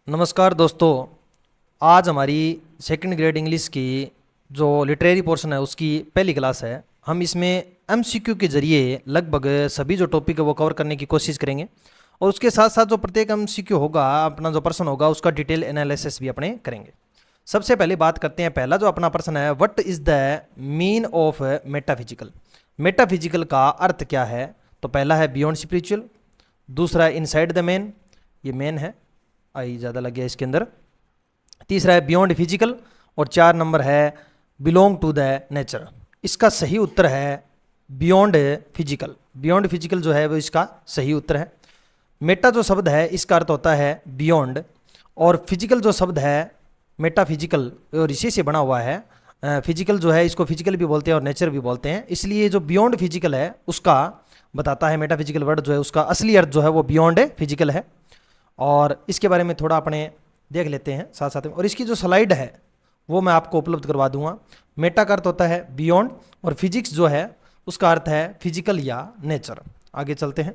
नमस्कार दोस्तों। आज हमारी सेकंड ग्रेड इंग्लिश की जो लिटरेरी पोर्शन है उसकी पहली क्लास है। हम इसमें एमसीक्यू के ज़रिए लगभग सभी जो टॉपिक है वो कवर करने की कोशिश करेंगे और उसके साथ साथ जो प्रत्येक एमसीक्यू होगा, अपना जो प्रश्न होगा उसका डिटेल एनालिसिस भी अपने करेंगे। सबसे पहले बात करते हैं, पहला जो अपना प्रश्न है, what is the mean of metaphysical. Metaphysical का अर्थ क्या है? तो पहला है बियॉन्ड स्पिरिचुअल, दूसरा है इनसाइड द मैन, ये मैन है, आई ज़्यादा लग गया इसके अंदर, तीसरा है बियॉन्ड फिजिकल और 4 नंबर है बिलोंग टू द नेचर। इसका सही उत्तर है बियॉन्ड फिजिकल। बियॉन्ड फिजिकल जो है वो इसका सही उत्तर है। मेटा जो शब्द है इसका अर्थ होता है बियॉन्ड, और फिजिकल जो शब्द है मेटाफिजिकल और इसी से बना हुआ है। फिजिकल जो है इसको फिजिकल भी बोलते हैं और नेचर भी बोलते हैं, इसलिए जो बियॉन्ड फिजिकल है उसका बताता है मेटाफिजिकल वर्ड जो है उसका असली अर्थ जो है वो बियॉन्ड फिजिकल है। और इसके बारे में थोड़ा अपने देख लेते हैं साथ साथ में, और इसकी जो स्लाइड है वो मैं आपको उपलब्ध करवा दूंगा। मेटा का अर्थ होता है बियॉन्ड और फिजिक्स जो है उसका अर्थ है फिजिकल या नेचर। आगे चलते हैं।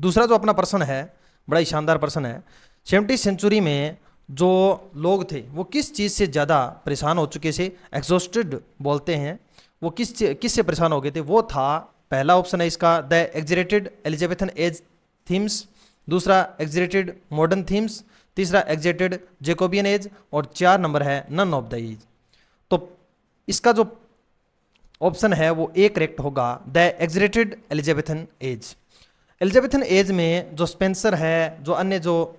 दूसरा जो अपना प्रश्न है बड़ा ही शानदार प्रश्न है, 17वीं सेंचुरी में जो लोग थे वो किस चीज़ से ज़्यादा परेशान हो चुके थे, एग्जॉस्टेड बोलते हैं, वो किस से परेशान हो गए थे? वो था, पहला ऑप्शन है इसका the exaggerated Elizabethan as themes, दूसरा एग्जरेटेड मॉडर्न थीम्स, तीसरा एग्जरेटेड जेकोबियन एज और 4 नंबर है नन ऑफ द एज। तो इसका जो ऑप्शन है वो ए करेक्ट होगा, the exaggerated Elizabethan age. Elizabethan age में जो स्पेंसर है, जो अन्य जो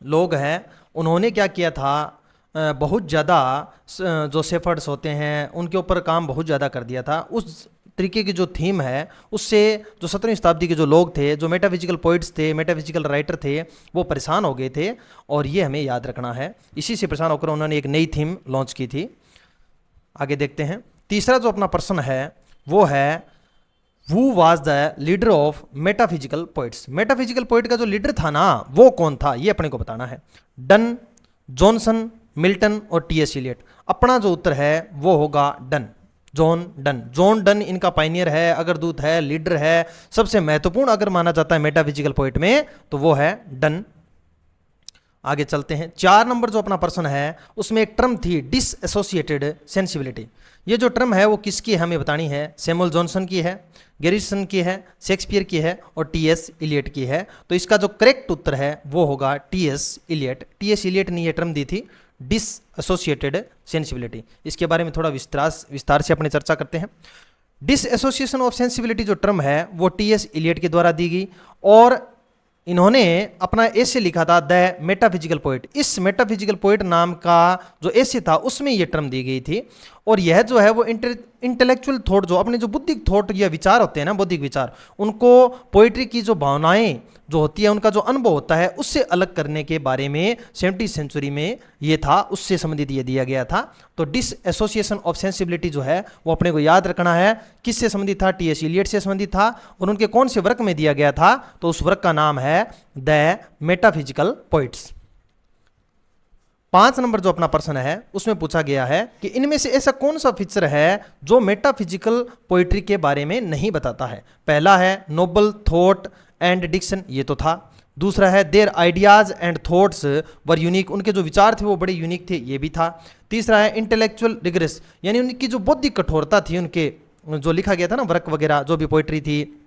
लोग हैं, उन्होंने क्या किया था, बहुत ज़्यादा जो शेफर्ड्स होते हैं उनके ऊपर काम बहुत ज़्यादा कर दिया था। उस तरीके की जो थीम है उससे जो 17वीं शताब्दी के जो लोग थे, जो मेटाफिजिकल पोइट्स थे, मेटाफिजिकल राइटर थे, वो परेशान हो गए थे और ये हमें याद रखना है। इसी से परेशान होकर उन्होंने एक नई थीम लॉन्च की थी। आगे देखते हैं। तीसरा जो अपना प्रश्न है वो है who was the leader of metaphysical poets. Metaphysical poet का जो लीडर था ना वो कौन था, ये अपने को बताना है। डन, जॉनसन, मिल्टन और टी.एस. इलियट। अपना जो उत्तर है वो होगा डन, जॉन डन इनका पाइनियर है, अग्रदूत है, लीडर है, सबसे महत्वपूर्ण अगर माना जाता है मेटाफिजिकल पोइट में तो वो है डन। आगे चलते हैं। 4 नंबर जो अपना प्रश्न है उसमें एक टर्म थी डिसएसोसिएटेड सेंसिबिलिटी। ये जो टर्म है वो किसकी है हमें बतानी है। सैमुअल जॉनसन की है, गैरिसन की है, शेक्सपियर की है और टी.एस. इलियट की है। तो इसका जो करेक्ट उत्तर है वो होगा टी.एस. इलियट। टी.एस. इलियट ने ये टर्म दी थी डिसएसोसिएटेड सेंसिबिलिटी। इसके बारे में थोड़ा विस्तार से अपने चर्चा करते हैं। डिसएसोसिएशन ऑफ सेंसिबिलिटी जो टर्म है वो टी.एस. इलियट के द्वारा दी गई और इन्होंने अपना एसे लिखा था द मेटाफिजिकल पोइट। इस मेटाफिजिकल पोइट नाम का जो एसे था उसमें ये टर्म दी गई थी। और यह जो है वो इंटेलेक्चुअल थॉट, जो अपने जो बुद्धिक थॉट या विचार होते हैं ना, बौद्धिक विचार, उनको पोइट्री की जो भावनाएं जो होती है, उनका जो अनुभव होता है उससे अलग करने के बारे में 17वीं सेंचुरी में ये था, उससे संबंधित ये दिया गया था। तो डिसएसोसिएशन ऑफ सेंसिबिलिटी जो है वो अपने को याद रखना है। किससे संबंधित था? टी.एस. इलियट से संबंधित था और उनके कौन से वर्क में दिया गया था? तो उस वर्क का नाम है द मेटाफिजिकल पोइट्स। 5 नंबर जो अपना प्रश्न है उसमें पूछा गया है कि इनमें से ऐसा कौन सा फीचर है जो मेटाफिजिकल पोइट्री के बारे में नहीं बताता है। पहला है नोबल थॉट एंड डिक्शन, ये तो था। दूसरा है their ideas and thoughts were unique, उनके जो विचार थे वो बड़े यूनिक थे, ये भी था। तीसरा है इंटेलेक्चुअल रिग्रेस, यानी उनकी जो बौद्धिक कठोरता थी, उनके जो लिखा गया था ना वर्क वगैरह जो भी पोइट्री थी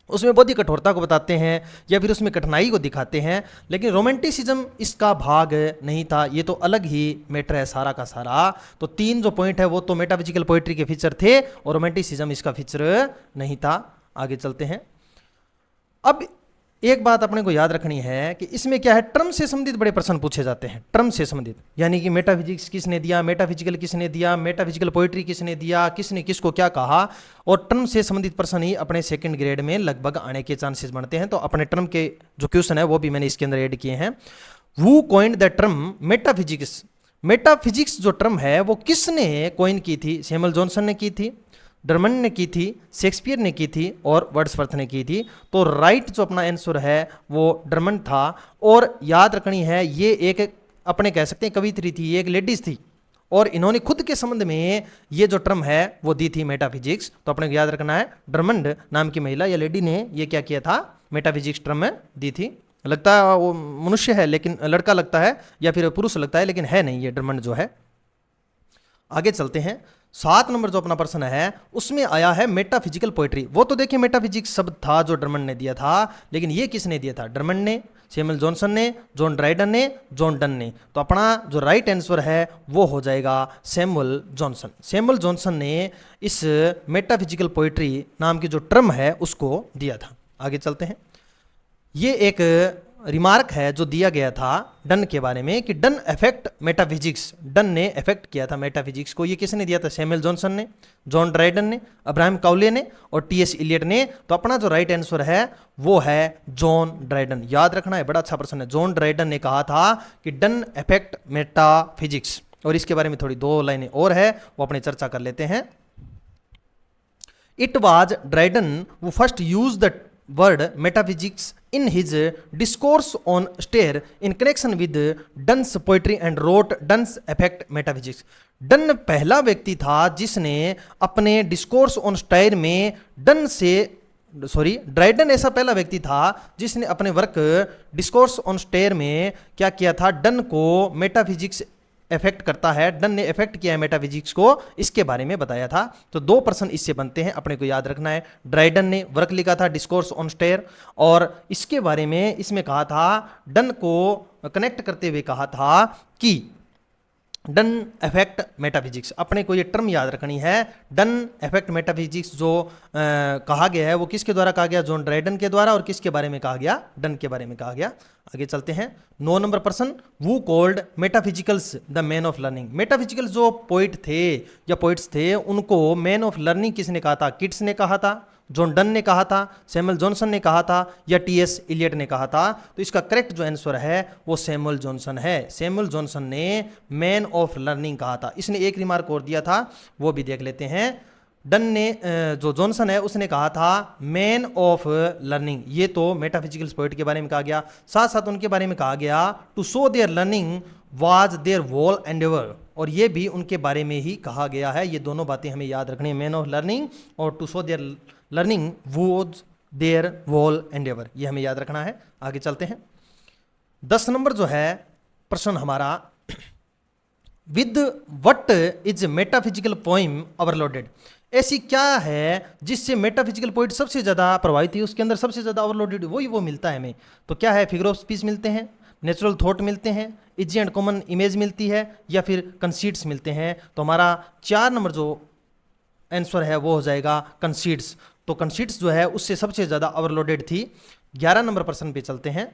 उसमें बौद्धिक कठोरता को बताते हैं या फिर उसमें कठिनाई को दिखाते हैं। लेकिन रोमांटिसिज्म इसका भाग नहीं था, ये तो अलग ही मैटर है सारा का सारा। तो 3 जो पॉइंट है वो तो मेटाफिजिकल पोइट्री के फीचर थे और रोमांटिसिज्म इसका फीचर नहीं था। आगे चलते हैं। अब एक बात अपने को याद रखनी है कि इसमें क्या है, टर्म से संबंधित बड़े प्रश्न पूछे जाते हैं। टर्म से संबंधित यानी कि मेटाफिजिक्स किसने दिया, मेटाफिजिकल किसने दिया, मेटाफिजिकल पोइट्री किसने दिया, किसने किसको क्या कहा, और टर्म से संबंधित प्रश्न ही अपने सेकंड ग्रेड में लगभग आने के चांसेस बनते हैं। तो अपने टर्म के जो क्वेश्चन है वो भी मैंने इसके अंदर ऐड किए हैं। Who coined the term metaphysics. Metaphysics जो टर्म है वो किसने कॉइन की थी? सैमुअल जॉनसन ने की थी, ड्रमंड ने की थी, शेक्सपियर ने की थी और वर्ड्सवर्थ ने की थी। तो राइट जो अपना आंसर है वो ड्रमंड था। और याद रखनी है ये एक अपने कह सकते हैं कवित्री थी, ये एक लेडीज थी और इन्होंने खुद के संबंध में ये जो टर्म है वो दी थी मेटाफिजिक्स। तो अपने को याद रखना है ड्रमंड नाम की महिला या लेडी ने ये क्या किया था, मेटाफिजिक्स टर्म दी थी। लगता है वो मनुष्य है लेकिन लड़का लगता है, या फिर पुरुष लगता है लेकिन है नहीं ये ड्रमंड जो है। आगे चलते हैं। 7 नंबर जो अपना प्रश्न है उसमें आया है मेटाफिजिकल पोएट्री। वो तो देखिए मेटाफिजिक्स शब्द था जो ड्रमंड ने दिया था, लेकिन ये किसने दिया था? ड्रमंड ने, सैमुअल जॉनसन ने, जॉन ड्राइडन ने, जॉन डन ने। तो अपना जो राइट आंसर है वो हो जाएगा सैमुअल जॉनसन। सैमुअल जॉनसन ने इस मेटाफिजिकल पोएट्री नाम की जो टर्म है उसको दिया था। आगे चलते हैं। ये एक रिमार्क है जो दिया गया था डन के बारे में कि डन अफेक्ट मेटाफिजिक्स, डन ने अफेक्ट किया था मेटाफिजिक्स को। ये किसने दिया था? सैमुअल जॉनसन ने, जॉन ड्राइडन ने, अब्राहम काउले ने और टी.एस. इलियट ने। तो अपना जो राइट आंसर है वो है जॉन ड्राइडन। याद रखना है, बड़ा अच्छा प्रश्न है। जॉन ड्राइडन ने कहा था कि डन अफेक्ट मेटाफिजिक्स, और इसके बारे में थोड़ी 2 लाइनें और है वो अपनी चर्चा कर लेते हैं। It was Dryden who first used the word metaphysics in his discourse on Stair in connection with Dunn's poetry and wrote Dunn's Effect Metaphysics। Done पहला व्यक्ति था जिसने अपने डिस्कोर्स ऑन स्टेयर में ड्राइडन ऐसा पहला व्यक्ति था जिसने अपने वर्क डिस्कोर्स ऑन स्टेयर में क्या किया था? डन को मेटाफिजिक्स इफेक्ट करता है, डन ने इफेक्ट किया है मेटाफिजिक्स को, इसके बारे में बताया था। तो 2 प्रश्न इससे बनते हैं, अपने को याद रखना है। ड्राइडन ने वर्क लिखा था डिस्कोर्स ऑन स्टेयर, और इसके बारे में इसमें कहा था, डन को कनेक्ट करते हुए कहा था कि डन इफेक्ट मेटाफिजिक्स। अपने को ये टर्म याद रखनी है। डन इफेक्ट मेटाफिजिक्स जो कहा गया है वो किसके द्वारा कहा गया? जॉन ड्राइडन के द्वारा। और किसके बारे में कहा गया? डन के बारे में कहा गया। आगे चलते हैं। 9 नंबर प्रश्न, who called metaphysicals the man of learning. Metaphysical जो पोइट थे या पोइट्स थे उनको मैन ऑफ लर्निंग किसने कहा था? किट्स ने कहा था, जॉन डन ने कहा था, सैमुअल जॉनसन ने कहा था, या टी.एस. इलियट ने कहा था? तो इसका करेक्ट जो आंसर है वो सैमुअल जॉनसन है। सैमुअल जॉनसन ने मैन ऑफ लर्निंग कहा था। इसने एक रिमार्क और दिया था, वो भी देख लेते हैं। डन ने, जो जॉनसन है उसने कहा था मैन ऑफ लर्निंग। ये तो मेटाफिजिकल पोइट के बारे में कहा गया। साथ साथ उनके बारे में कहा गया to show their learning was their whole endeavour, और ये भी उनके बारे में ही कहा गया है। ये दोनों बातें हमें याद रखनी है, मैन ऑफ लर्निंग और to show their learning was their whole endeavour, ये हमें याद रखना है। आगे चलते हैं। 10 नंबर जो है प्रश्न हमारा, with what is metaphysical poem overloaded. ऐसी क्या है जिससे मेटाफिजिकल पोइट सबसे ज़्यादा प्रभावित है, उसके अंदर सबसे ज़्यादा ओवरलोडेड वही वो मिलता है हमें। तो क्या है? फिगर ऑफ स्पीच मिलते हैं, नेचुरल थॉट मिलते हैं, इजी एंड कॉमन इमेज मिलती है, या फिर कंसीड्स मिलते हैं। तो हमारा 4 नंबर जो आंसर है वो हो जाएगा कंसीड्स। तो कंसीड्स जो है उससे सबसे ज़्यादा ओवरलोडेड थी। 11 नंबर प्रश्न पे चलते हैं।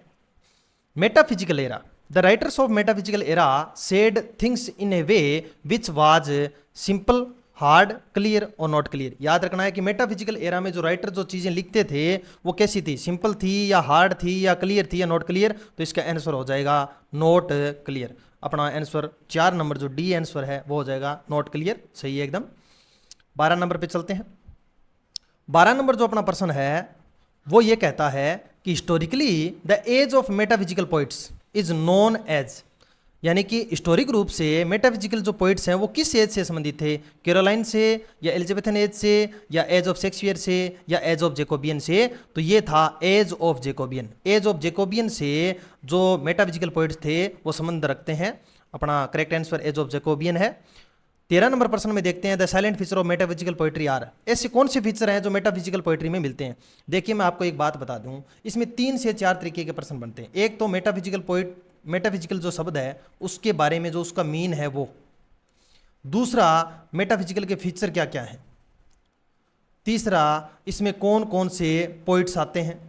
Metaphysical era, the writers of metaphysical era said things in A way which was simple, hard, clear और नॉट क्लियर। याद रखना है कि मेटाफिजिकल एरा में जो राइटर जो चीज़ें लिखते थे वो कैसी थी? सिंपल थी या हार्ड थी या क्लियर थी या नॉट क्लियर? तो इसका आंसर हो जाएगा नॉट क्लियर। अपना आंसर 4 नंबर जो डी आंसर है वो हो जाएगा नॉट क्लियर, सही है एकदम। 12 नंबर पे चलते हैं। 12 नंबर जो अपना प्रश्न है वो ये कहता है कि historically the age of metaphysical poets is known as, यानी कि हिस्टोरिक रूप से मेटाफिजिकल जो पोइट्स हैं वो किस एज से संबंधित थे? कैरोलाइन से, या एलिजाबेथन एज से, या एज ऑफ शेक्सपियर से, या एज ऑफ जेकोबियन से? तो ये था age of Jacobean. Age of Jacobean से जो मेटाफिजिकल पोइट्स थे वो संबंध रखते हैं। अपना correct answer age of Jacobean है। 13 नंबर प्रश्न में देखते हैं, the salient feature of metaphysical poetry are. ऐसे कौन से फीचर हैं जो मेटाफिजिकल पोइट्री में मिलते हैं? देखिए मैं आपको एक बात बता दूं, इसमें 3 से 4 तरीके के प्रश्न बनते हैं। एक तो मेटाफिजिकल जो शब्द है उसके बारे में जो उसका मीन है वो। दूसरा, मेटाफिजिकल के फीचर क्या क्या हैं। तीसरा, इसमें कौन कौन से पोइट्स आते हैं।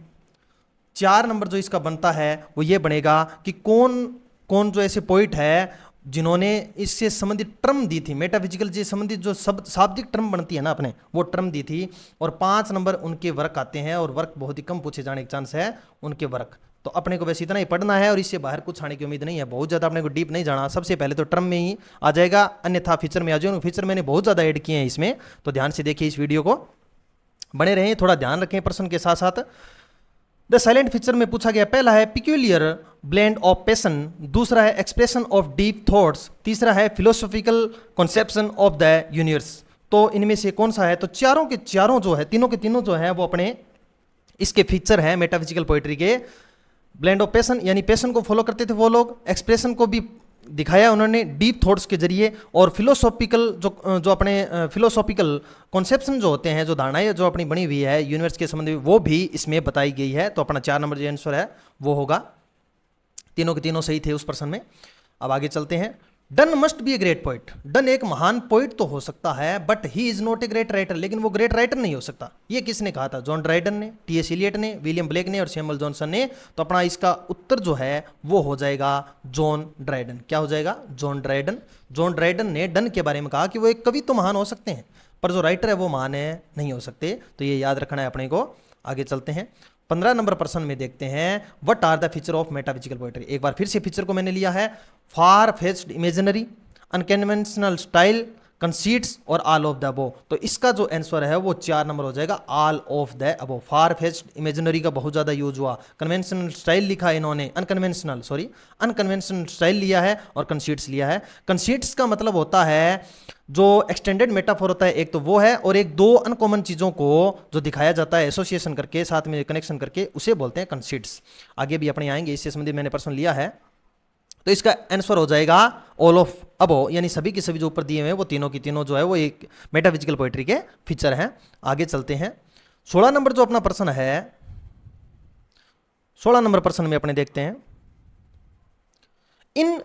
4 नंबर जो इसका बनता है वो ये बनेगा कि कौन कौन जो ऐसे पोइट है जिन्होंने इससे संबंधित टर्म दी थी, मेटाफिजिकल से संबंधित जो शब्द शाब्दिक टर्म बनती है ना अपने, वो टर्म दी थी। और 5 नंबर उनके वर्क आते हैं, और वर्क बहुत ही कम पूछे जाने के चांस है उनके वर्क। तो अपने को वैसे इतना ही पढ़ना है और इससे बाहर कुछ आने की उम्मीद नहीं है, बहुत ज़्यादा अपने को डीप नहीं जाना। सबसे पहले तो टर्म में ही आ जाएगा, अन्यथा फीचर में आ जाएगा। फीचर मैंने बहुत ज़्यादा ऐड किए हैं इसमें, तो ध्यान से देखिए इस वीडियो को, बने रहें, थोड़ा ध्यान रखें प्रश्न के साथ साथ। द साइलेंट फीचर में पूछा गया, पहला है पिक्यूलियर ब्लेंड ऑफ पैशन, दूसरा है एक्सप्रेशन ऑफ डीप थॉट्स, तीसरा है philosophical conception of the universe. तो इनमें से कौन सा है? तो चारों के चारों जो है, तीनों के तीनों जो है वो अपने इसके फीचर हैं मेटाफिजिकल पोइट्री के। ब्लेंड ऑफ पैशन यानी पैशन को फॉलो करते थे वो लोग, एक्सप्रेशन को भी दिखाया उन्होंने डीप थॉट्स के जरिए, और फिलोसॉफिकल जो अपने फिलोसॉफिकल कॉन्सेप्शन जो होते हैं, जो धारणाएं जो अपनी बनी हुई है यूनिवर्स के संबंध में, वो भी इसमें बताई गई है। तो अपना 4 नंबर जो आंसर है वो होगा। तीनों के तीनों सही थे उस प्रश्न में। अब आगे चलते हैं। Done must be a great poet. Done एक महान पोइट तो हो सकता है, but he is not a great writer, लेकिन वो ग्रेट राइटर नहीं हो सकता। ये किसने कहा था? जॉन ड्राइडन ने, टी.एस. इलियट ने, विलियम ब्लेक ने और सैमुअल जॉनसन ने। तो अपना इसका उत्तर जो है वो हो जाएगा जॉन ड्राइडन। क्या हो जाएगा? John Dryden. जॉन ड्राइडन ने डन के बारे में कहा कि वो एक कवि तो महान हो सकते हैं, पर जो राइटर है वो महान है नहीं हो सकते। तो ये याद रखना है अपने को। आगे चलते हैं। 15 नंबर प्रश्न में देखते हैं, what are the feature of metaphysical poetry. एक बार फिर से फीचर को मैंने लिया है, far fetched imaginary, unconventional style, conceits और ऑल ऑफ द अबोव। तो इसका जो आंसर है वो 4 नंबर हो जाएगा, all of the above. Far fetched imaginary का बहुत ज़्यादा यूज हुआ, कन्वेंशनल स्टाइल लिखा है इन्होंने, अनकन्वेंशनल स्टाइल लिया है और कंसीट्स लिया है। कंसीट्स का मतलब होता है जो एक्सटेंडेड मेटाफोर होता है, एक तो वो है, और एक दो अनकॉमन चीज़ों को जो दिखाया जाता है एसोसिएशन करके, साथ में कनेक्शन करके, उसे बोलते हैं कंसीट्स। आगे भी अपने आएंगे, इससे संबंधित मैंने प्रश्न लिया है। तो इसका आंसर हो जाएगा ऑल ऑफ अबोव, यानी सभी के सभी जो ऊपर दिए हुए हैं वो तीनों की तीनों जो है वो एक मेटाफिजिकल पोएट्री के फीचर हैं। आगे चलते हैं। 16 नंबर जो अपना प्रश्न है, 16 नंबर प्रश्न में अपने देखते हैं, in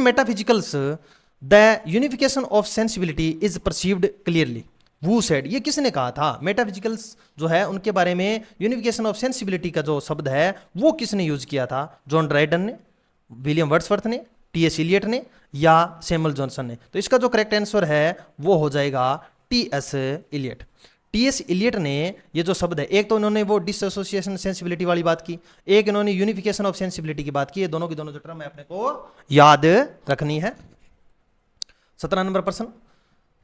metaphysicals the unification of sensibility is perceived clearly. Who said, ये किसने कहा था? मेटाफिजिकल्स जो है उनके बारे में यूनिफिकेशन ऑफ सेंसिबिलिटी का जो शब्द है वो किसने यूज किया था? जॉन ड्राइडन ने, विलियम वर्ड्सवर्थ ने, टी.एस. इलियट ने या सैमुअल जॉनसन ने? तो इसका जो करेक्ट आंसर है वो हो जाएगा टी.एस. इलियट। टी.एस. इलियट ने ये जो शब्द है, एक तो उन्होंने वो डिसएसोसिएशन सेंसिबिलिटी वाली बात की, एक इन्होंने यूनिफिकेशन ऑफ सेंसिबिलिटी की बात की। ये दोनों की दोनों जो टर्म है अपने को याद रखनी है। 17 नंबर प्रश्न,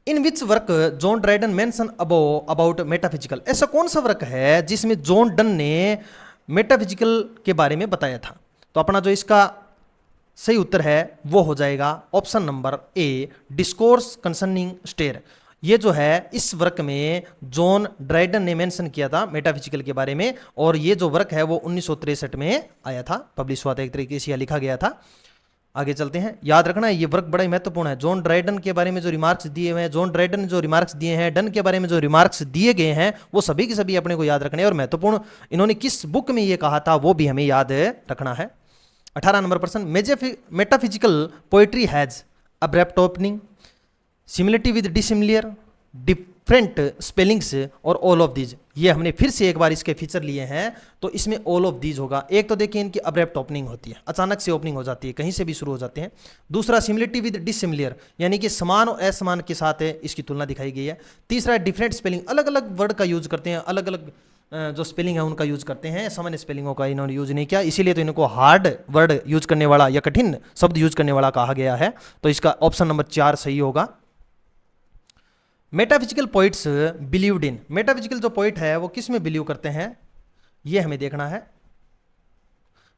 in which work John Dryden mention about metaphysical. ऐसा कौन सा वर्क है जिसमें जॉन डन ने मेटाफिजिकल के बारे में बताया था? तो अपना जो इसका सही उत्तर है वो हो जाएगा option number A, discourse concerning satire. ये जो है इस वर्क में जॉन ड्राइडन ने मेंशन किया था मेटाफिजिकल के बारे में, और ये जो वर्क है वो 1963 में आया था, पब्लिश हुआ था, एक तरीके से लिखा गया था। आगे चलते हैं। याद रखना है ये वर्क बड़ा ही महत्वपूर्ण है। जॉन ड्राइडन के बारे में जो रिमार्क्स दिए हुए हैं, जॉन ड्राइडन ने जो रिमार्क्स दिए हैं, डन के बारे में जो रिमार्क्स दिए गए हैं, वो सभी के सभी अपने को याद रखने हैं, और महत्वपूर्ण इन्होंने किस बुक में ये कहा था वो भी हमें याद रखना है। 18 नंबर प्रश्न, metaphysical poetry has abrupt opening, similarity with dissimilar, different spellings और ऑल ऑफ दीज। ये हमने फिर से एक बार इसके फीचर लिए हैं, तो इसमें ऑल ऑफ दीज होगा। एक तो देखिए इनकी अब्रप्ट ओपनिंग होती है, अचानक से ओपनिंग हो जाती है, कहीं से भी शुरू हो जाते हैं। दूसरा सिमिलरिटी विद डिसिमिलर, यानी कि समान और असमान के साथ इसकी तुलना दिखाई गई है। तीसरा डिफरेंट स्पेलिंग, अलग अलग वर्ड का यूज करते हैं, अलग अलग जो स्पेलिंग है उनका यूज करते हैं, सामान्य स्पेलिंगों का इन्होंने यूज नहीं किया, इसीलिए तो इनको हार्ड वर्ड यूज करने वाला या कठिन शब्द यूज करने वाला कहा गया है। तो इसका ऑप्शन नंबर 4 सही होगा। Metaphysical poets believed in, metaphysical जो पोइट है वो किस में बिलीव करते हैं ये हमें देखना है।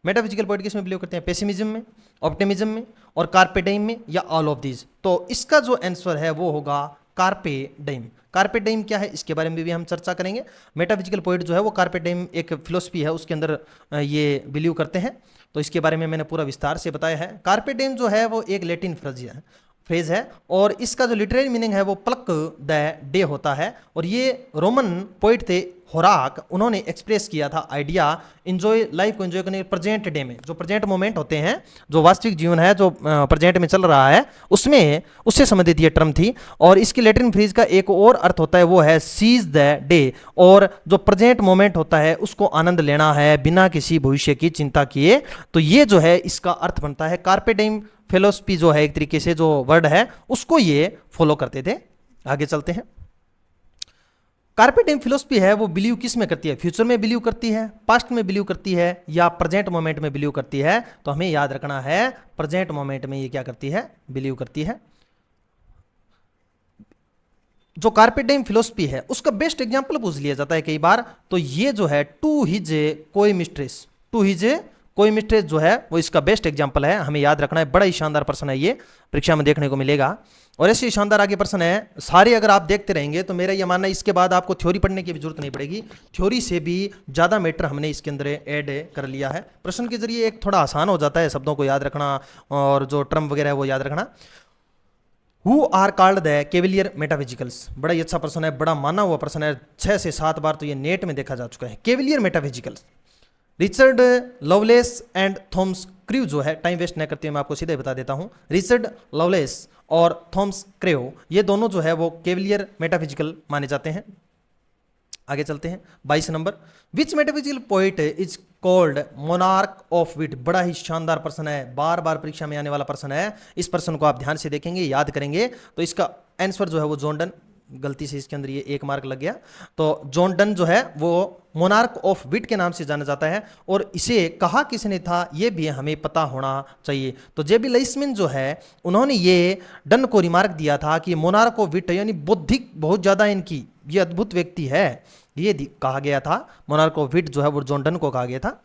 मेटाफिजिकल पोइट किस में बिलीव करते हैं? पेसिमिज्म में, ऑप्टिमिज्म में और कार्पे डिएम में, या ऑल ऑफ दीज। तो इसका जो आंसर है वो होगा कार्पे डिएम। कार्पे डिएम क्या है इसके बारे में भी हम चर्चा करेंगे। मेटाफिजिकल पोइट जो है वो कार्पे डिएम एक फिलोसफी है, उसके अंदर ये बिलीव करते हैं, तो इसके बारे में मैंने पूरा विस्तार से बताया है। कार्पे डिएम जो है वो एक लैटिन फ्रेज है, और इसका जो लिटरेरी मीनिंग है वो प्लक द डे होता है। और ये रोमन पोइट थे होराक, उन्होंने एक्सप्रेस किया था आइडिया एंजॉय लाइफ को एंजॉय करने प्रेजेंट डे में, जो प्रेजेंट मोमेंट होते हैं, जो वास्तविक जीवन है, जो प्रेजेंट में चल रहा है, उसमें उससे संबंधित ये टर्म थी। और इसकी लैटिन फ्रेज का एक और अर्थ होता है वो है सीज द डे, और जो प्रेजेंट मोमेंट होता है उसको आनंद लेना है बिना किसी भविष्य की चिंता किए। तो ये जो है इसका अर्थ बनता है। कार्पे डिएम फिलोसफी जो है एक तरीके से जो वर्ड है उसको ये फॉलो करते थे। आगे चलते हैं। कार्पे डिएम फिलोसफी है वो बिलीव किस में करती है? फ्यूचर में बिलीव करती है, पास्ट में बिलीव करती है, या प्रेजेंट मोमेंट में बिलीव करती है? तो हमें याद रखना है प्रेजेंट मोमेंट में ये क्या करती है? बिलीव करती है। जो कार्पे डिएम फिलोसफी है उसका बेस्ट एग्जांपल पूछ लिया जाता है कई बार, तो ये जो है टू हिज कोई मिस्ट्रेस, टू हिज कोइमिस्ट्रेज जो है वो इसका बेस्ट एग्जाम्पल है, हमें याद रखना है। बड़ा ही शानदार प्रश्न है ये, परीक्षा में देखने को मिलेगा। और ऐसे शानदार आगे प्रश्न है सारे, अगर आप देखते रहेंगे तो मेरा ये मानना है इसके बाद आपको थ्योरी पढ़ने की भी जरूरत नहीं पड़ेगी। थ्योरी से भी ज़्यादा मैटर हमने इसके अंदर ऐड कर लिया है। प्रश्न के जरिए एक थोड़ा आसान हो जाता है शब्दों को याद रखना और जो टर्म वगैरह है वो याद रखना। हु आर कॉल्ड द केविलियर मेटाफिजिकल्स, बड़ा ही अच्छा प्रश्न है, बड़ा माना हुआ प्रश्न है, 6 से 7 बार तो ये नेट में देखा जा चुका है। Cavalier metaphysicals, Richard Lovelace and Thomas Carew जो है, टाइम वेस्ट न करते हुए मैं आपको सीधे बता देता हूं, रिचर्ड लवलेस और थॉमस क्रू ये दोनों जो है वो केविलियर मेटाफिजिकल माने जाते हैं। आगे चलते हैं 22 number, which metaphysical poet is called monarch of wit, बड़ा ही शानदार प्रश्न है, बार बार परीक्षा में आने वाला प्रश्न है। इस प्रश्न को आप ध्यान से देखेंगे, याद करेंगे तो इसका आंसर जो है वो जॉन डन, गलती से इसके अंदर ये 1 मार्क लग गया, तो जॉन डन जो है वो मोनार्क ऑफ विट के नाम से जाना जाता है। और इसे कहा किसने था ये भी हमें पता होना चाहिए। तो जेबी लाइसमैन जो है उन्होंने ये डन को रिमार्क दिया था कि मोनार्क ऑफ विट यानी बौद्धिक बहुत ज़्यादा इनकी, ये अद्भुत व्यक्ति है, ये कहा गया था। मोनार्क ऑफ विट जो है वो जॉन डन को कहा गया था।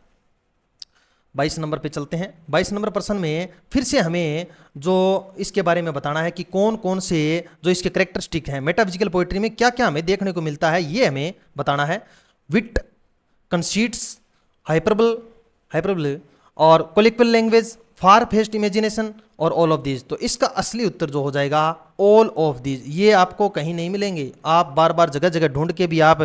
22 नंबर पे चलते हैं। 22 नंबर प्रश्न में फिर से हमें जो इसके बारे में बताना है कि कौन कौन से जो इसके कैरेक्टरिस्टिक हैं, मेटाफिजिकल पोइट्री में क्या क्या हमें देखने को मिलता है ये हमें बताना है। विट, कंसीट्स, हाइपरबल और कोलिक्वल लैंग्वेज, फार फेस्ट इमेजिनेशन और ऑल ऑफ दीज। तो इसका असली उत्तर जो हो जाएगा ऑल ऑफ दीज, ये आपको कहीं नहीं मिलेंगे। आप बार बार जगह जगह ढूंढ के भी आप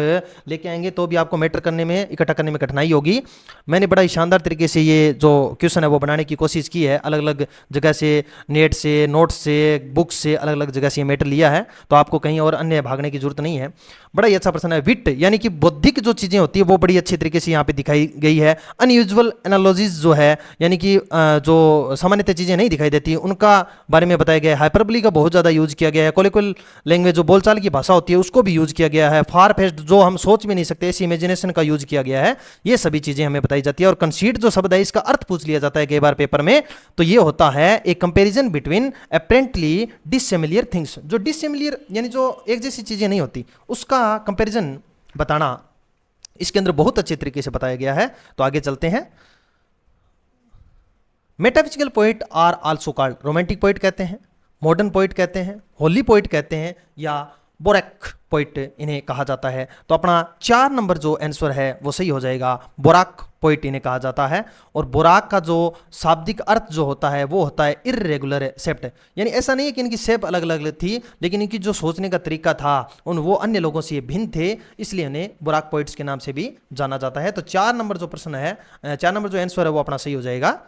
लेके आएंगे तो भी आपको मैटर करने में, इकट्ठा करने में कठिनाई होगी। मैंने बड़ा ही शानदार तरीके से ये जो क्वेश्चन है वो बनाने की कोशिश की है, अलग अलग जगह से, नेट से, नोट्स से, बुक्स से, अलग अलग जगह से ये मैटर लिया है, तो आपको कहीं और अन्य भागने की जरूरत नहीं है। बड़ा ही अच्छा प्रश्न है। विट यानी कि बौद्धिक जो चीज़ें होती है वो बड़ी अच्छी तरीके से यहाँ पे दिखाई गई है। अनयूजुअल एनालॉजीज जो है यानी कि जो सामान्यतः चीज़ें नहीं दिखाई देती उनका बारे में बताया गया है। हाइपरबली का बहुत ज़्यादा यूज किया गया है। कोलिक्वल लैंग्वेज जो बोलचाल की भाषा होती है उसको भी यूज किया गया है। फार फेस्ट जो हम सोच भी नहीं सकते ऐसी इमेजिनेशन का यूज किया गया है। ये सभी चीज़ें हमें बताई जाती है। और कंसीट जो शब्द है इसका अर्थ पूछ लिया जाता है कई बार पेपर में, तो ये होता है a comparison between apparently dissimilar things. जो डिसिमिलर यानी जो एक जैसी चीज़ें नहीं होती उसका कंपेरिजन बताना इसके अंदर बहुत अच्छे तरीके से बताया गया है। तो आगे चलते हैं। Metaphysical poet are also called, romantic poet कहते हैं, मॉडर्न पोइट कहते हैं, होली पोइट कहते हैं या बोरक पोइट इन्हें कहा जाता है। तो अपना 4 नंबर जो आंसर है वो सही हो जाएगा। बोराक पोइट इन्हें कहा जाता है। और बोराक का जो शाब्दिक अर्थ जो होता है वो होता है इर्रेगुलर शेप्ड, यानी ऐसा नहीं है कि इनकी शेप अलग अलग थी, लेकिन इनकी जो सोचने का तरीका था वो अन्य लोगों से भिन्न थे, इसलिए इन्हें बोराक पोइट्स के नाम से भी जाना जाता है। तो 4 नंबर जो प्रश्न है, 4 नंबर जो आंसर है वो अपना सही हो जाएगा।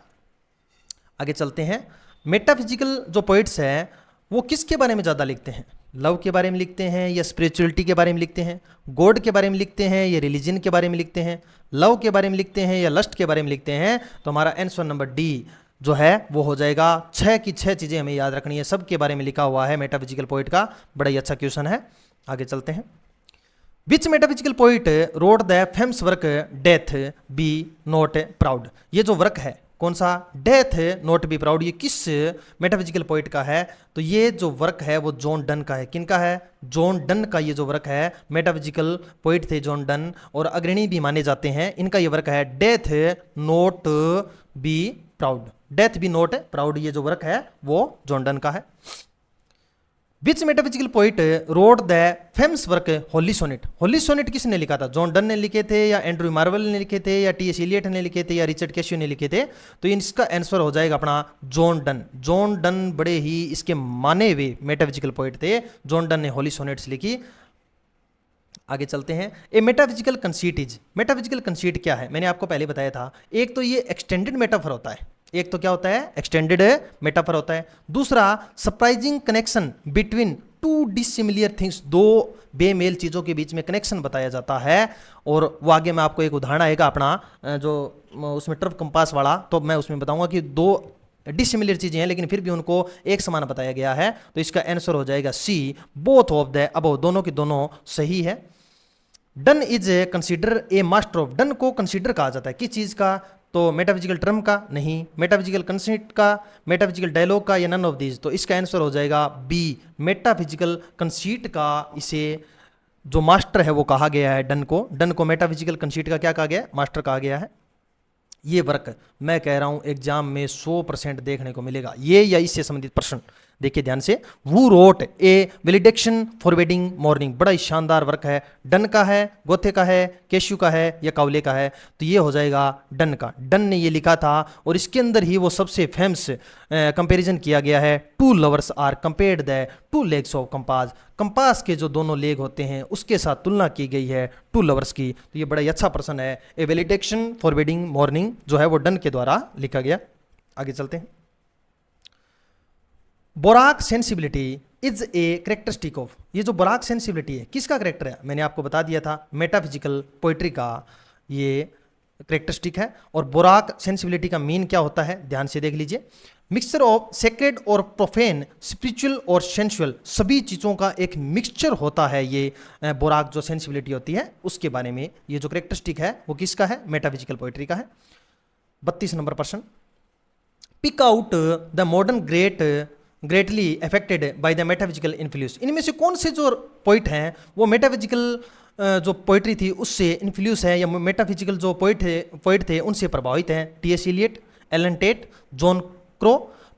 आगे चलते हैं। मेटाफिजिकल जो पोइट्स हैं वो किसके बारे में ज़्यादा लिखते हैं? लव के बारे में लिखते हैं या स्पिरिचुअलिटी के बारे में लिखते हैं, गॉड के बारे में लिखते हैं या रिलीजन के बारे में लिखते हैं, लव के बारे में लिखते हैं या लस्ट के बारे में लिखते हैं? तो हमारा आंसर नंबर डी जो है वो हो जाएगा। 6 की 6 चीज़ें हमें याद रखनी है, सब के बारे में लिखा हुआ है मेटाफिजिकल पोइट का। बड़ा ही अच्छा क्वेश्चन है। आगे चलते हैं। Which metaphysical poet wrote the famous work death be not proud? ये जो वर्क है कौन सा, डेथ नॉट बी प्राउड, ये किस मेटाफिजिकल पोइट का है? तो ये जो वर्क है वो जॉन डन का है। किनका है? जॉन डन का ये जो वर्क है, मेटाफिजिकल पोइट थे जॉन डन और अग्रणी भी माने जाते हैं। इनका ये वर्क है death not be proud, death be not proud, ये जो वर्क है वो जॉन डन का है। Which metaphysical poet wrote the famous work holy sonnet? Holy sonnet किसने लिखा था? जॉन डन ने लिखे थे या एंड्रू मार्वेल ने लिखे थे या टी.एस. इलियट ने लिखे थे या रिचर्ड कैसियो ने लिखे थे? तो इसका आंसर हो जाएगा अपना जॉन डन। जॉन डन बड़े ही इसके माने हुए मेटाफिजिकल पोइट थे। जॉन डन ने होली सोनेट्स लिखी। आगे चलते हैं। A metaphysical conceit is, metaphysical conceit क्या है? मैंने आपको पहले बताया था, एक तो ये एक्सटेंडेड मेटाफर होता है, एक तो क्या होता है? एक्सटेंडेड मेटाफर होता है। दूसरा surprising connection between two dissimilar things, दो बेमेल चीज़ों के बीच में कनेक्शन बताया जाता है। और वो आगे मैं आपको एक उदाहरण आएगा अपना जो उसमें टर्फ कंपास वाला, तो मैं उसमें बताऊंगा कि दो डिसिमिलर चीज़ें हैं लेकिन फिर भी उनको एक समान बताया गया है। तो इसका आंसर हो जाएगा सी, बोथ ऑफ द अबव, दोनों के दोनों सही है। Done is consider a master of, done को कंसीडर कहा जाता है किस चीज़ का? तो मेटाफिजिकल टर्म का नहीं, मेटाफिजिकल कंसीट का, मेटाफिजिकल डायलॉग का, या नन ऑफ दीज? तो इसका आंसर हो जाएगा बी, मेटाफिजिकल कंसीट का इसे जो मास्टर है वो कहा गया है डन को। डन को मेटाफिजिकल कंसीट का क्या कहा गया है? मास्टर कहा गया है। ये वर्क मैं कह रहा हूं एग्जाम में 100% देखने को मिलेगा, ये या इससे संबंधित प्रश्न। देखिए ध्यान से, वो रोट ए वेलिडेक्शन फॉरवेडिंग मॉर्निंग, बड़ा ही शानदार वर्क है। डन का है, गोथे का है, केशु का है या कावले का है, तो ये हो जाएगा डन का। डन ने ये लिखा था और इसके अंदर ही वो सबसे फेमस कंपैरिजन किया गया है, two lovers are compared the two legs of compass, compass के जो दोनों लेग होते हैं उसके साथ तुलना की गई है टू लवर्स की। तो ये बड़ा ही अच्छा प्रश्न है। ए वेलिडेक्शन फॉरवेडिंग मॉर्निंग जो है वो डन के द्वारा लिखा गया। आगे चलते हैं। Baroque sensibility is a characteristic of, ये जो बोराक सेंसिबिलिटी है किसका करेक्टर है, मैंने आपको बता दिया था मेटाफिजिकल पोइट्री का ये करेक्टरिस्टिक है। और बोराक सेंसिबिलिटी का मीन क्या होता है, ध्यान से देख लीजिए, मिक्सचर ऑफ सेक्रेड और प्रोफेन, स्पिरिचुअल और सेंसुअल, सभी चीज़ों का एक मिक्सचर होता है। ये बोराक जो सेंसिबिलिटी होती है उसके बारे में ये जो करेक्टरिस्टिक है वो किसका है, मेटाफिजिकल पोइट्री का है। 32 नंबर प्रश्न, pick out the modern greatly affected by the metaphysical influence, इनमें से कौन से जो पोइट हैं वो मेटाफिजिकल जो पोइट्री थी उससे इन्फ्लुएंस है या मेटाफिजिकल जो पोइट थे उनसे प्रभावित हैं। T S. Eliot, Allen Tate, John Crowe,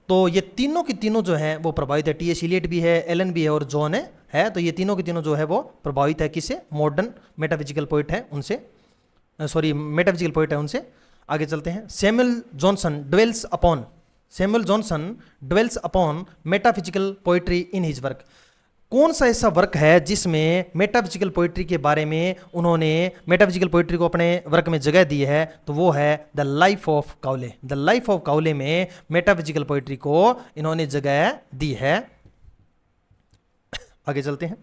तो ये तीनों की तीनों जो हैं वो प्रभावित है। टी.एस. इलियट भी है, एलन भी है और जॉन है, तो ये तीनों की तीनों जो है वो प्रभावित है किससे, मॉडर्न मेटाफिजिकल पोइट है उनसे, मेटाफिजिकल पोइट है उनसे। आगे चलते हैं। Samuel Johnson dwells upon metaphysical poetry in his work, कौन सा ऐसा वर्क है जिसमें मेटाफिजिकल पोइट्री के बारे में उन्होंने मेटाफिजिकल पोइट्री को अपने वर्क में जगह दी है, तो वो है the life of Cowley. The life of Cowley में मेटाफिजिकल पोइट्री को इन्होंने जगह दी है। आगे चलते हैं।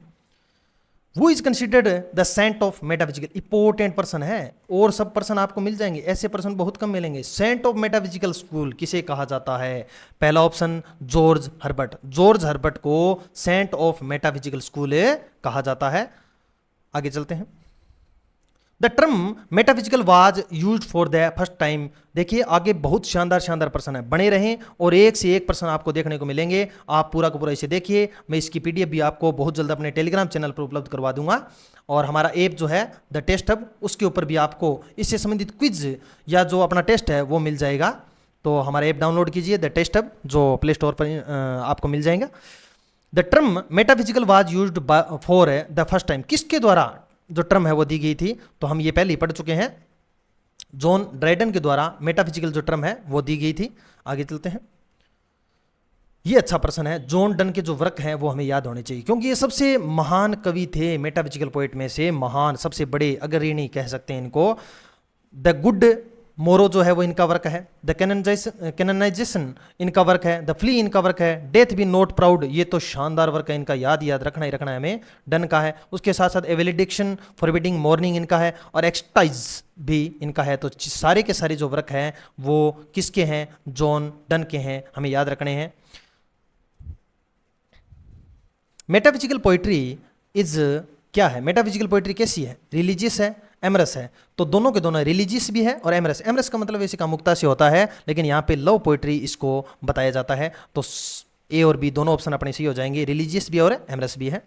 वो is considered the saint of metaphysical, important person है और सब पर्सन आपको मिल जाएंगे, ऐसे पर्सन बहुत कम मिलेंगे। सेंट ऑफ मेटाफिजिकल स्कूल किसे कहा जाता है, पहला ऑप्शन जॉर्ज हर्बर्ट को सेंट ऑफ मेटाफिजिकल स्कूल कहा जाता है। आगे चलते हैं। The term metaphysical was used for the first time, देखिए आगे बहुत शानदार प्रश्न है, बने रहें और एक से एक प्रश्न आपको देखने को मिलेंगे। आप पूरा का पूरा इसे देखिए, मैं इसकी पीडीएफ भी आपको बहुत जल्द अपने टेलीग्राम चैनल पर उपलब्ध करवा दूंगा। और हमारा ऐप जो है द टेस्ट हब, उसके ऊपर भी आपको इससे संबंधित क्विज या जो अपना टेस्ट है वो मिल जाएगा। तो हमारा ऐप डाउनलोड कीजिए द टेस्ट हब, जो प्ले स्टोर पर आपको मिल जाएगा। The term metaphysical was used for the first time, किसके द्वारा जो टर्म है वो दी गई थी, तो हम ये पहले ही पढ़ चुके हैं, जॉन ड्राइडन के द्वारा मेटाफिजिकल जो टर्म है वो दी गई थी। आगे चलते हैं। ये अच्छा प्रश्न है, जॉन डन के जो वर्क हैं वो हमें याद होने चाहिए क्योंकि ये सबसे महान कवि थे, मेटाफिजिकल पोएट में से महान, सबसे बड़े अग्रणी कह सकते हैं इनको। द गुड मोरो जो है वो इनका वर्क है, द कैननाइजेशन इनका वर्क है, द फ्ली इनका वर्क है, डेथ बी नॉट प्राउड ये तो शानदार वर्क है, इनका याद रखना ही रखना है हमें, डन का है। उसके साथ साथ एवेलिडिक्शन फॉरबिडिंग मॉर्निंग इनका है और एक्सटाइज भी इनका है। तो सारे के सारे जो वर्क हैं वो किसके हैं, जॉन डन के हैं, हमें याद रखने हैं। मेटाफिजिकल पोइट्री इज क्या है, मेटाफिजिकल पोइट्री कैसी है, रिलीजियस है, एमरस है, तो दोनों के दोनों रिलीजियस भी है और एमरस। एमरस का मतलब वैसे कामुकता से होता है, लेकिन यहाँ पे लव पोइट्री इसको बताया जाता है। तो ए और बी दोनों ऑप्शन अपने सही हो जाएंगे, रिलीजियस भी और एमरस भी है।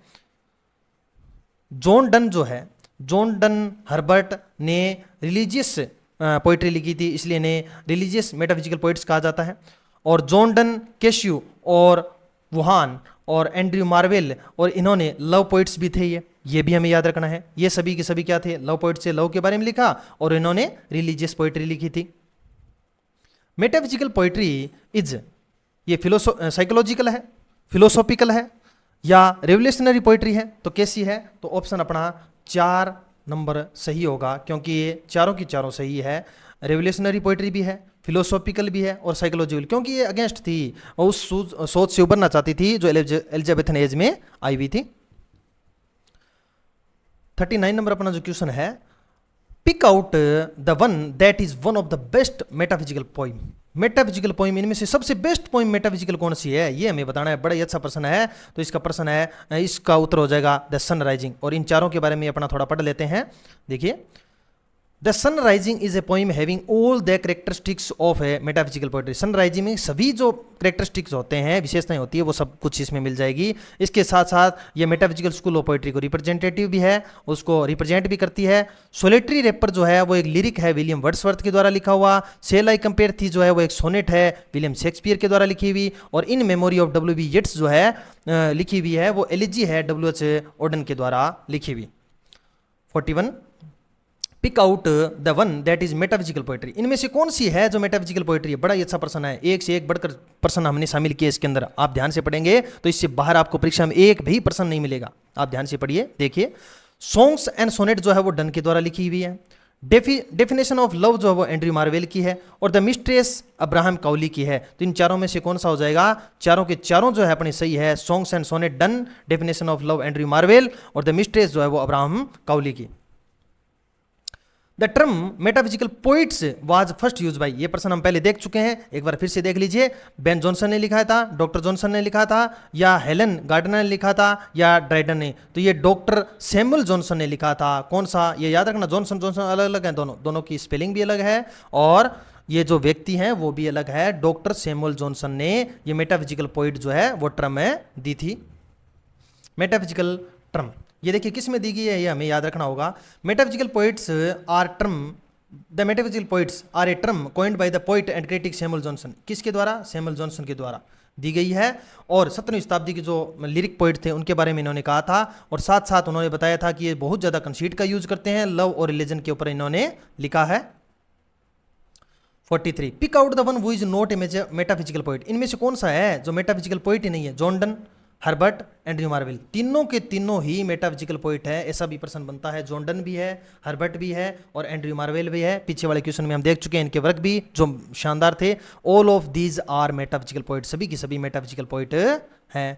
जॉन डन जो है, जॉन डन हर्बर्ट ने रिलीजियस पोइट्री लिखी थी, इसलिए इन्हें रिलीजियस मेटाफिजिकल पोइट्स कहा जाता है। और जॉन डन कैश्यू और वुहान और एंड्रयू मार्वेल और इन्होंने लव पोइट्स भी थे, ये भी हमें याद रखना है। ये सभी के सभी क्या थे, लव पोइट से लव के बारे में लिखा और इन्होंने रिलीजियस पोइट्री लिखी थी। मेटाफिजिकल पोइट्री इज ये साइकोलॉजिकल है, फिलोसॉफिकल है या रेवोल्यूशनरी पोइट्री है, तो कैसी है, तो ऑप्शन अपना 4 नंबर सही होगा क्योंकि ये चारों की चारों सही है। रेवोल्यूशनरी पोइट्री भी है, फिलोसॉफिकल भी है और साइकोलॉजिकल, क्योंकि ये अगेंस्ट थी और उस सोच से उबरना चाहती थी जो एलिजाबेथन एज में आई हुई थी। 39 नंबर अपना जो क्वेश्चन है, pick out the one that is one of the best metaphysical poem. Metaphysical poem इनमें से सबसे बेस्ट पोइम मेटाफिजिकल कौन सी है, ये हमें बताना है। बड़ा ही अच्छा प्रश्न है, तो इसका प्रश्न है, इसका उत्तर हो जाएगा द सन राइजिंग। और इन चारों के बारे में अपना थोड़ा पढ़ लेते हैं। देखिए, the sun rising is a poem having all the characteristics of a metaphysical poetry. Sun rising में सभी जो करेक्टरिस्टिक्स होते हैं, विशेषताएं होती है, वो सब कुछ इसमें मिल जाएगी। इसके साथ साथ ये मेटाफिजिकल स्कूल ऑफ पोइट्री को रिप्रेजेंटेटिव भी है, उसको रिप्रेजेंट भी करती है। सोलेटरी रेपर जो है वो एक लिरिक है विलियम वर्ड्सवर्थ के द्वारा लिखा हुआ। सेल आई कंपेयर थी जो है वो एक सोनेट है विलियम शेक्सपियर के द्वारा लिखी हुई। और इन मेमोरी ऑफ W.B. येट्स जो है लिखी हुई है वो एलिजी है W.H. ऑर्डन के द्वारा लिखी हुई। 41 pick out the one that is metaphysical poetry. इनमें से कौन सी है जो मेटाफिजिकल पोइट्री है? बड़ा ही अच्छा प्रश्न है, एक से एक बढ़कर प्रश्न हमने शामिल किए इसके अंदर। आप ध्यान से पढ़ेंगे तो इससे बाहर आपको परीक्षा में एक भी प्रश्न नहीं मिलेगा। आप ध्यान से पढ़िए, देखिए। सॉन्ग्स एंड सोनेट जो है वो डन के द्वारा लिखी हुई है। डेफिनेशन ऑफ लव जो है वो एंड्रयू मार्वेल की है। और द मिस्ट्रेस अब्राहम काउली की है। तो इन चारों में से कौन सा हो जाएगा? चारों के चारों जो है अपने सही है। Songs and sonnet Donne, definition of love Andrew Marvell, और द मिस्ट्रेस जो है वो अब्राहम काउली की। The term metaphysical poets was first use by, ये प्रश्न हम पहले देख चुके हैं, एक बार फिर से देख लीजिए। बेन जॉनसन ने लिखा था, डॉक्टर जॉनसन ने लिखा था, या हेलन गार्डनर ने लिखा था, या ड्राइडन ने? तो ये डॉक्टर सैमुअल जॉनसन ने लिखा था। कौन सा? ये याद रखना, जॉनसन जॉनसन अलग अलग है, दोनों की स्पेलिंग भी अलग है और ये जो व्यक्ति हैं वो भी अलग है। डॉक्टर सैमुअल जॉनसन ने ये मेटाफिजिकल पोइट जो है वो टर्म दी थी। मेटाफिजिकल टर्म ये देखिए किस में दी गई है, ये हमें याद रखना होगा। Metaphysical poets are term, the metaphysical poets are a term coined by the poet and critic Samuel Johnson. किसके द्वारा? सैमुअल जॉनसन के द्वारा दी गई है। और 17वीं शताब्दी के जो लिरिक पोइट थे उनके बारे में इन्होंने कहा था। और साथ साथ उन्होंने बताया था कि ये बहुत ज़्यादा कंसीट का यूज करते हैं, लव और रिलीजन के ऊपर इन्होंने लिखा है। 43 pick out the one who is not a metaphysical poet. इनमें से कौन सा है जो मेटाफिजिकल पोइट ही नहीं है? John Donne, Herbert, Andrew marvel, तीनों के तीनों ही मेटाफिजिकल पोइट है। ऐसा भी प्रश्न बनता है। जॉन डन भी है, हर्बर्ट भी है और एंड्रयू मार्वेल भी है। पीछे वाले क्वेश्चन में हम देख चुके हैं इनके वर्क भी जो शानदार थे। All of these are metaphysical poet, सभी की सभी मेटाफिजिकल पोइट हैं।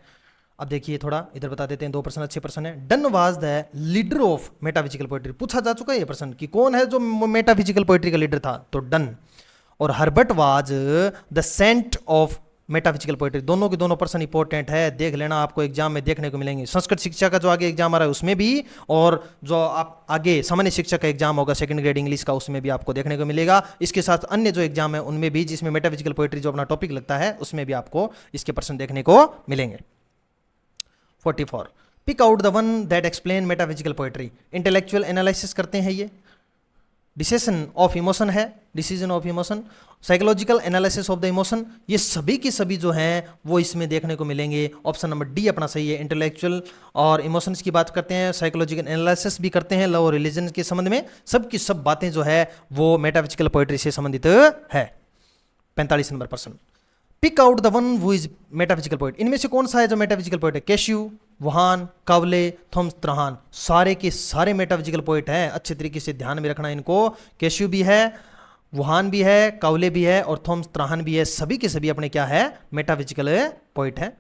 अब देखिए थोड़ा इधर बता देते हैं, दो प्रश्न अच्छे प्रश्न है। Done was the leader of metaphysical poetry, पूछा जा चुका है ये प्रश्न कि कौन है जो मेटाफिजिकल पोइट्री का लीडर था, तो डन। और Herbert was the saint of metaphysical poetry. दोनों के दोनों पर्सन इंपॉर्टेंट है, देख लेना, आपको एग्जाम में देखने को मिलेंगे। संस्कृत शिक्षा का जो आगे एग्जाम आ रहा है उसमें भी, और जो आप आगे सामान्य शिक्षा का एग्जाम होगा सेकंड ग्रेड इंग्लिश का, उसमें भी आपको देखने को मिलेगा। इसके साथ अन्य जो एग्जाम है उनमें भी, जिसमें मेटाफिजिकल पोइट्री जो अपना टॉपिक लगता है, उसमें भी आपको इसके पर्सन देखने को मिलेंगे। 44 pick out the one that explain metaphysical poetry. Intellectual analysis करते हैं ये। डिसीजन ऑफ इमोशन है, decision of emotion, psychological analysis of the emotion, ये सभी की सभी जो हैं वो इसमें देखने को मिलेंगे। ऑप्शन नंबर डी अपना सही है। इंटेलेक्चुअल और इमोशंस की बात करते हैं, साइकोलॉजिकल एनालिसिस भी करते हैं, लव और रिलीजन के संबंध में, सब की सब बातें जो है वो मेटाफिजिकल पोइट्री से संबंधित है। 45 नंबर प्रश्न pick out the one who is metaphysical poet. इनमें से कौन सा है जो मेटाफिजिकल पोइट है? Crashaw, Vaughan, Cowley, Thomas Traherne, सारे के सारे मेटाफिजिकल पोइट हैं। अच्छे तरीके से ध्यान में रखना इनको। कैश्यू भी है, वुहान भी है, कावले भी है और थॉमस त्रहान भी है। सभी के सभी अपने क्या है? मेटाफिजिकल पोइट है।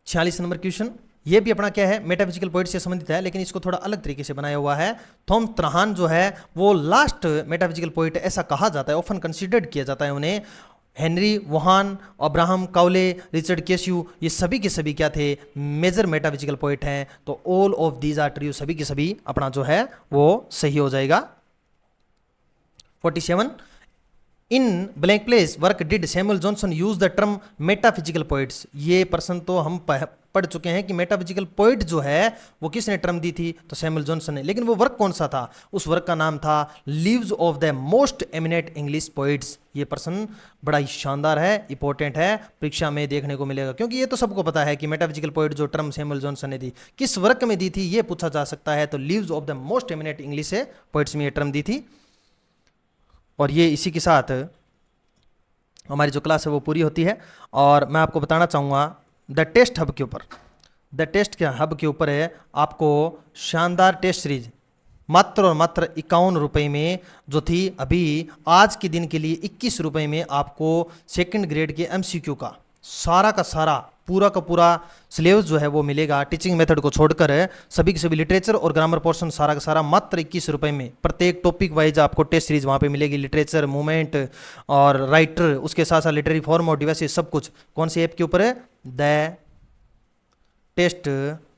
46 नंबर क्वेश्चन, ये भी अपना क्या है? मेटाफिजिकल पोइट से संबंधित है, लेकिन इसको थोड़ा अलग तरीके से बनाया हुआ है। थॉमस त्रहान जो है वो लास्ट मेटाफिजिकल पोइट ऐसा कहा जाता है, ऑफन कंसिडर्ड किया जाता है उन्हें। Henry, Wuhan, Abraham Cowley, Richard cashew, ये सभी के सभी क्या थे? मेजर मेटाफिजिकल पोइट हैं। तो all of these are true, सभी के सभी अपना जो है वो सही हो जाएगा। 47 in blank place work did Samuel Johnson use the term metaphysical poets. ये प्रश्न तो हम पढ़ चुके हैं कि मेटाफिजिकल पोइट जो है वो किसने टर्म दी थी? तो सैमुअल जॉनसन ने। लेकिन वो वर्क कौन सा था? उस वर्क का नाम था lives of the most eminent English poets. ये प्रश्न बड़ा ही शानदार है, इंपॉर्टेंट है, परीक्षा में देखने को मिलेगा। क्योंकि ये तो सबको पता है कि मेटाफिजिकल पोइट जो टर्म सैमुअल जॉनसन ने दी, किस वर्क में दी थी ये पूछा जा सकता है। तो lives of the most eminent English poets में ये टर्म दी थी। और ये इसी के साथ हमारी जो क्लास है वो पूरी होती है। और मैं आपको बताना चाहूँगा द टेस्ट हब के ऊपर, द टेस्ट के हब के ऊपर है आपको शानदार टेस्ट सीरीज मात्र और मात्र 51 रुपये में जो थी, अभी आज के दिन के लिए 21 रुपये में आपको सेकंड ग्रेड के MCQ का सारा पूरा का पूरा सिलेबस जो है वो मिलेगा। टीचिंग मेथड को छोड़कर सभी के सभी लिटरेचर और ग्रामर पोर्शन सारा का सारा मात्र 21 रुपये में। प्रत्येक टॉपिक वाइज आपको टेस्ट सीरीज वहाँ पे मिलेगी, लिटरेचर, मूवमेंट और राइटर, उसके साथ साथ लिटरेरी फॉर्म और डिवाइसेस, सब कुछ। कौन सी ऐप के ऊपर है? द टेस्ट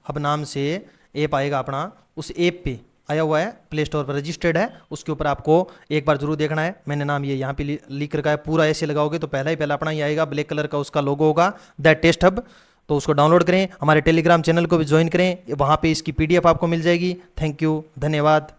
हब नाम से ऐप आएगा अपना, उस ऐप पे आया हुआ है, प्ले स्टोर पर रजिस्टर्ड है, उसके ऊपर आपको एक बार जरूर देखना है। मैंने नाम ये यहाँ पे लिख रखा है, पूरा ऐसे लगाओगे तो पहला ही पहला अपना ही आएगा, ब्लैक कलर का उसका लोगो होगा, द टेस्ट हब। तो उसको डाउनलोड करें, हमारे टेलीग्राम चैनल को भी ज्वाइन करें, वहाँ पे इसकी PDF आपको मिल जाएगी। थैंक यू, धन्यवाद।